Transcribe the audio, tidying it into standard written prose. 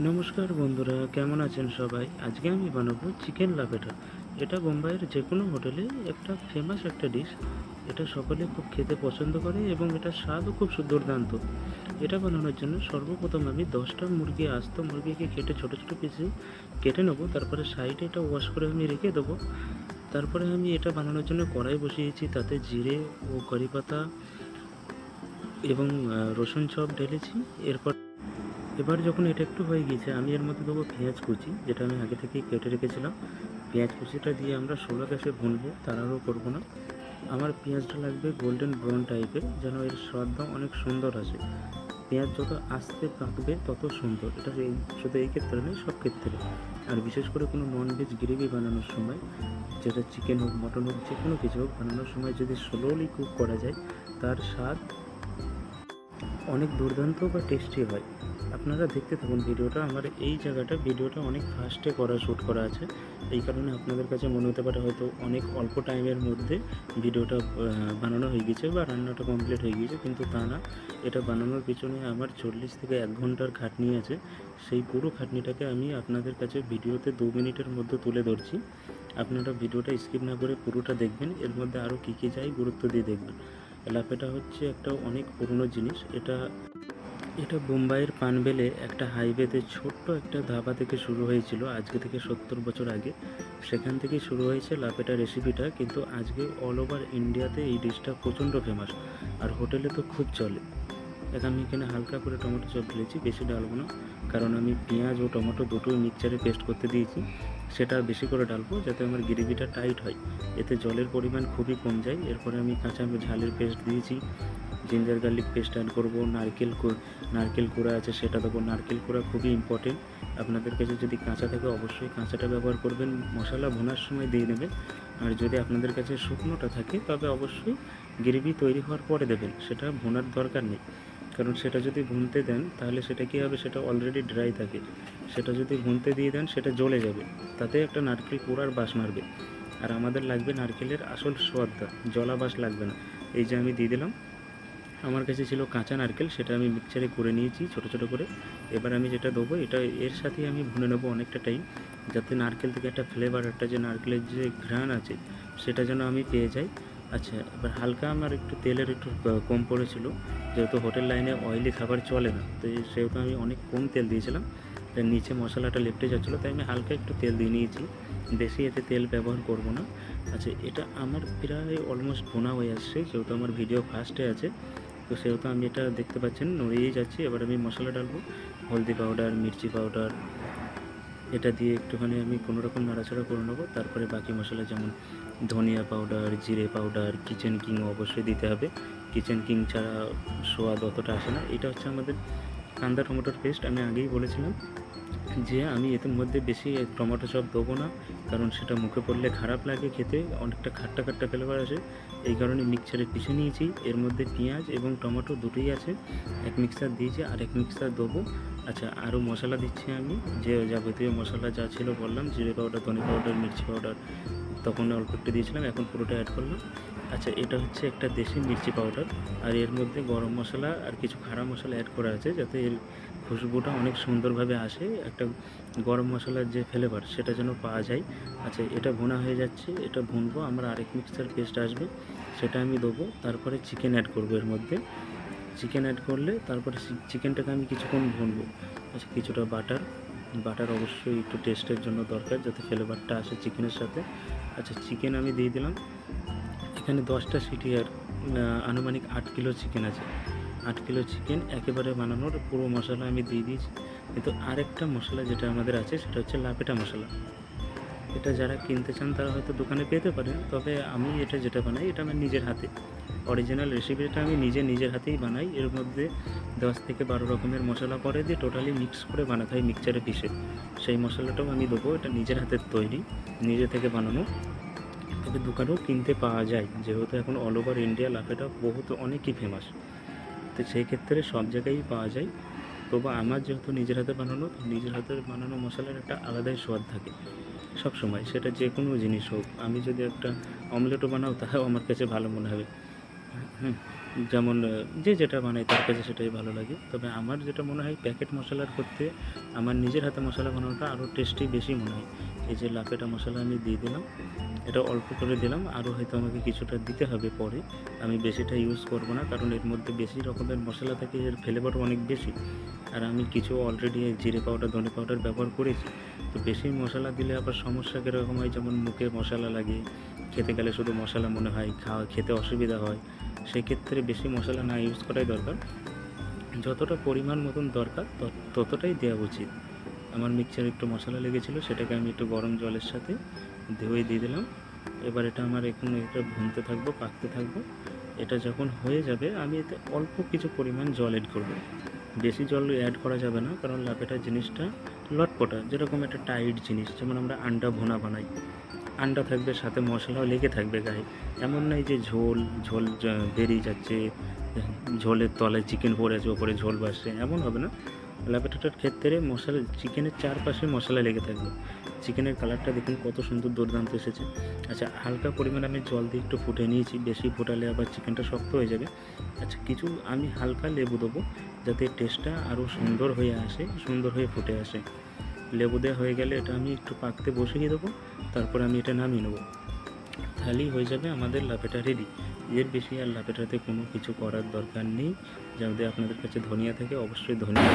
নমস্কার বন্ধুরা, কেমন আছেন সবাই? আজকে আমি বানাবো চিকেন লাপেটা। এটা বোম্বাইয়ের যে কোনো হোটেলে একটা ফেমাস একটা ডিশ। এটা সকলে খুব খেতে পছন্দ করে এবং এটার স্বাদও খুব দুর্দান্ত। এটা বানানোর জন্য সর্বপ্রথম আমি 10টা মুরগি, আস্ত মুরগিকে কেটে ছোট ছোট পিসে কেটে নেবো। তারপরে সাইডে এটা ওয়াশ করে আমি রেখে দেবো। তারপরে আমি এটা বানানোর জন্য কড়াই বসিয়েছি, তাতে জিরে ও কারি পাতা এবং রসুন সব ঢেলেছি। এবার যখন এটা একটু হয়ে গিয়েছে, আমি এর মধ্যে দেবো পেঁয়াজ কুচি, যেটা আমি আগে থেকেই কেটে রেখেছিলাম। পেঁয়াজ কুচিটা দিয়ে আমরা 16 গ্যাসে ভুনবো, তাড়াহুড়ো করবো না। আমার পেঁয়াজটা লাগবে গোল্ডেন ব্রাউন টাইপের, যেন এর স্বাদটা অনেক সুন্দর আসে। পেঁয়াজ যত আস্তে পাকবে তত সুন্দর। এটা শুধু এই ক্ষেত্রে নয়, সব ক্ষেত্রে। আর বিশেষ করে কোনো ননভেজ গ্রেভি বানানোর সময়, যেটা চিকেন হোক, মটন হোক, যে কোনো কিছু হোক বানানোর সময় যদি স্লোলি কুক করা যায়, তার স্বাদ অনেক দুর্দান্ত বা টেস্টি হয়। আপনারা দেখতে থাকুন ভিডিওটা। আমার এই ভিডিওটা অনেক ফাস্টে শ্যুট করা আছে। এই কারণে আপনাদের কাছে মনে হতে পারে হয়তো অনেক অল্প টাইমের মধ্যে ভিডিওটা বানানো হয়ে গেছে বা রান্নাটা কমপ্লিট হয়ে গিয়েছে, কিন্তু তা না। এটা বানানোর পিছনে আমার 40 থেকে 1 ঘন্টার খাটনি আছে। সেই পুরো খাটনিটাকে আমি আপনাদের কাছে ভিডিওতে 2 মিনিটের মধ্যে তুলে ধরছি। আপনারা ভিডিওটা স্কিপ না করে পুরোটা দেখবেন। এর মধ্যে আরও কী কী চাই গুরুত্ব দিয়ে দেখবেন। লাপেটা হচ্ছে একটা অনেক পুরনো জিনিস। এটা এটা বোম্বাইয়ের পানবেলে একটা হাইওয়েতে ছোট্ট একটা ধাবা থেকে শুরু হয়েছিল, আজকে থেকে 70 বছর আগে। সেখান থেকেই শুরু হয়েছে লাপেটা রেসিপিটা, কিন্তু আজকে অল ওভার ইন্ডিয়াতে এই ডিশটা প্রচণ্ড ফেমাস। আর হোটেলে তো খুব চলে। আমি এখানে হালকা করে টমেটো সস ঢেলেছি, বেশি ডালবো না, কারণ আমি পেঁয়াজ ও টমেটো দুটোই মিক্সচারে পেস্ট করতে দিয়েছি। সেটা বেশি করে ডালবো যাতে আমার গ্রেভিটা টাইট হয়, এতে জলের পরিমাণ খুবই কম যায়। এরপরে আমি কাঁচা ঝালের পেস্ট দিয়েছি, জিঞ্জার গার্লিক পেস্ট অ্যাড করবো, নারকেল কোড়া আছে সেটা দেবো। নারকেল কোড়া খুবই ইম্পর্টেন্ট। আপনাদের কাছে যদি কাঁচা থাকে অবশ্যই কাঁচাটা ব্যবহার করবেন, মশলা ভোনার সময় দিয়ে নেবেন। আর যদি আপনাদের কাছে শুকনোটা থাকে তবে অবশ্যই গ্রেভি তৈরি হওয়ার পরে দেবেন, সেটা ভোনার দরকার নেই। কারণ সেটা যদি ভুনতে দেন তাহলে সেটা কী হবে, সেটা অলরেডি ড্রাই থাকে। সেটা যদি ভুনতে দিয়ে দেন সেটা জ্বলে যাবে, তাতে একটা নারকেল কোড়ার বাস মারবে। আর আমাদের লাগবে নারকেলের আসল স্বাদটা, জলা বাস লাগবে না। এই যে আমি দিয়ে দিলাম, আমার কাছে ছিল কাঁচা নারকেল, সেটা আমি মিক্সচারে করে নিয়েছি ছোটো ছোটো করে। এবার আমি যেটা দেবো, এটা এর সাথেই আমি ভুনে নেবো অনেকটা টাইম, যাতে নারকেল থেকে একটা ফ্লেভার, একটা যে নারকেলের যে ঘ্রাণ আছে সেটা যেন আমি পেয়ে যাই। আচ্ছা, এবার হালকা আমার একটু তেলের একটু কম পড়েছিল, যেহেতু হোটেল লাইনে অয়েলি খাবার চলে না, তো সেহেতু আমি অনেক কম তেল দিয়েছিলাম। তাই নিচে মশলাটা লেপটে যাচ্ছিলো, তাই আমি হালকা একটু তেল দিয়ে নিয়েছি, বেশি এতে তেল ব্যবহার করব না। আচ্ছা, এটা আমার প্রায় অলমোস্ট ভোনা হয়ে আসছে, যেহেতু আমার ভিডিও ফার্স্টে আছে, তো সেহেতু আমি এটা দেখতে পাচ্ছেন নড়িয়েই যাচ্ছি। এবার আমি মশলা ডালবো, হলদি পাউডার, মির্চি পাউডার, এটা দিয়ে একটুখানি আমি কোনোরকম নাড়াচাড়া করে নেবো। তারপরে বাকি মশলা যেমন ধনিয়া পাউডার, জিরে পাউডার, কিচেন কিং অবশ্যই দিতে হবে। কিচেন কিং ছাড়া স্বাদ অতটা আসে না। এটা হচ্ছে আমাদের কান্দা টমেটোর পেস্ট। আমি আগেই বলেছিলাম যে আমি এর মধ্যে বেশি টমেটো সস দেবো না, কারণ সেটা মুখে পড়লে খারাপ লাগে খেতে, অনেকটা খাট্টা খাট্টা ফ্লেভার আসে। এই কারণে মিক্সচারে পিষে নিয়েছি। এর মধ্যে পেঁয়াজ এবং টমেটো দুটোই আছে, এক মিক্সচার দিয়েছি আর এক মিক্সচার দেবো। আচ্ছা, আরও মশলা দিচ্ছি আমি, যে যাবতীয় মশলা যা ছিল বললাম, জিরে পাউডার, ধনে পাউডার, মির্চি পাউডার, তখন অল্প একটু দিয়েছিলাম, এখন পুরোটা অ্যাড করলাম। আচ্ছা, এটা হচ্ছে একটা দেশি মির্চি পাউডার, আর এর মধ্যে গরম মশলা আর কিছু খাড়া মশলা অ্যাড করা আছে, যাতে এর খুশবুটা অনেক সুন্দরভাবে আসে, একটা গরম মশলার যে ফ্লেভার সেটা যেন পাওয়া যায়। আচ্ছা, এটা ভুনা হয়ে যাচ্ছে, এটা ভুনবো। আমরা আরেক মিক্সচার পেস্ট আসবে, সেটা আমি দেবো। তারপরে চিকেন অ্যাড করবো এর মধ্যে। চিকেন অ্যাড করলে তারপরে চিকেনটাকে আমি কিছুক্ষণ ভুনবো। আচ্ছা, কিছুটা বাটার অবশ্যই একটু টেস্টের জন্য দরকার, যাতে ফ্লেভারটা আসে চিকেনের সাথে। আচ্ছা, চিকেন আমি দিয়ে দিলাম। এখানে 10টা সিটি, আর আনুমানিক 8 কিলো চিকেন আছে। 8 কিলো চিকেন একেবারে বানানোর পুরো মশলা আমি দিয়ে দিয়েছি। কিন্তু আরেকটা মশলা যেটা আমাদের আছে সেটা হচ্ছে লাপেটা মশলা। এটা যারা কিনতে চান তারা হয়তো দোকানে পেতে পারেন, তবে আমি এটা যেটা বানাই এটা আমার নিজের হাতে, অরিজিনাল রেসিপিটা আমি নিজের হাতেই বানাই। এর মধ্যে 10 থেকে 12 রকমের মশলা পরে দিয়ে টোটালি মিক্স করে বানাতে হয় মিক্সচারে পিষে। সেই মশলাটাও আমি দেবো, এটা নিজের হাতের তৈরি, নিজে থেকে বানানো। তবে দোকানেও কিনতে পাওয়া যায়, যেহেতু এখন অল ওভার ইন্ডিয়া লাপেটা অনেকই ফেমাস, তো সেই ক্ষেত্রে সব জায়গায়ই পাওয়া যায়। তবু আমার যেহেতু নিজের হাতের বানানো মশলার একটা আলাদাই স্বাদ থাকে সব সময়, সেটা যে কোনো জিনিস হোক। আমি যদি একটা অমলেটও বানাও তাও আমার কাছে ভালো মনে হবে। হ্যাঁ, যেমন যে যেটা বানায় তার কাছে সেটাই ভালো লাগে। তবে আমার যেটা মনে হয় প্যাকেট মশলার করতে আমার নিজের হাতে মশলা বানানোটা আরও টেস্টি বেশি মনে হয়। এই যে লাপেটা মশলা আমি দিয়ে দিলাম, এটা অল্প করে দিলাম, আরও হয়তো আমাকে কিছুটা দিতে হবে পরে। আমি বেশিটা ইউজ করব না, কারণ এর মধ্যে বেশি রকমের মশলা থাকে, এর ফ্লেভারও অনেক বেশি। আর আমি কিছু অলরেডি জিরে পাউডার, ধনে পাউডার ব্যবহার করেছি। তো বেশি মশলা দিলে আবার সমস্যা কীরকম হয়, যেমন মুখে মশলা লাগে, খেতে গেলে শুধু মশলা মনে হয়, খেতে অসুবিধা হয়। সেক্ষেত্রে বেশি মশলা না ইউজ করাই দরকার। যতটা পরিমাণ মতন দরকার ততটাই দেওয়া উচিত। আমার মিক্সচারে একটু মশলা লেগেছিলো, সেটাকে আমি একটু গরম জলের সাথে ধুয়ে দিয়ে দিলাম। এবার এটা আমার এখন এটা ভুনতে থাকবো, পাকতে থাকবো। এটা যখন হয়ে যাবে আমি এতে অল্প কিছু পরিমাণ জল অ্যাড করব। বেশি জল অ্যাড করা যাবে না, কারণ লাপেটা জিনিসটা লটপটা, যেরকম একটা টাইট জিনিস, যেমন আমরা আন্ডা ভুনা বানাই, আন্ডা থাকবে সাথে মশলাও লেগে থাকবে গায়ে। এমন নয় যে ঝোল ঝোল বেরিয়ে যাচ্ছে, ঝোলের তলায় চিকেন পড়ে আছে, ওপরে ঝোল ভাসছে, এমন হবে না। লাপেটাটার ক্ষেত্রে মশলা চিকেনের চারপাশে মশলা লেগে থাকবে। চিকেনের কালারটা দেখুন কত সুন্দর দুর্দান্ত এসেছে। আচ্ছা, হালকা পরিমাণে আমি জল দিয়ে একটু ফুটে নিয়েছি, বেশি ফোটালে আবার চিকেনটা শক্ত হয়ে যাবে। আচ্ছা, কিছু আমি হালকা লেবু দেবো, যাতে টেস্টটা আরও সুন্দর হয়ে আসে, সুন্দর হয়ে ফুটে আসে। লেবু দেওয়া হয়ে গেলে এটা আমি একটু পাকতে বসিয়ে দেবো, তারপর আমি এটা নামিয়ে নেবো। তাহলেই হয়ে যাবে আমাদের লাপেটা রেডি। এর বেশি আর লাপেটাতে কোনো কিছু করার দরকার নেই। যদি আপনাদের কাছে ধনিয়া থাকে অবশ্যই ধনিয়া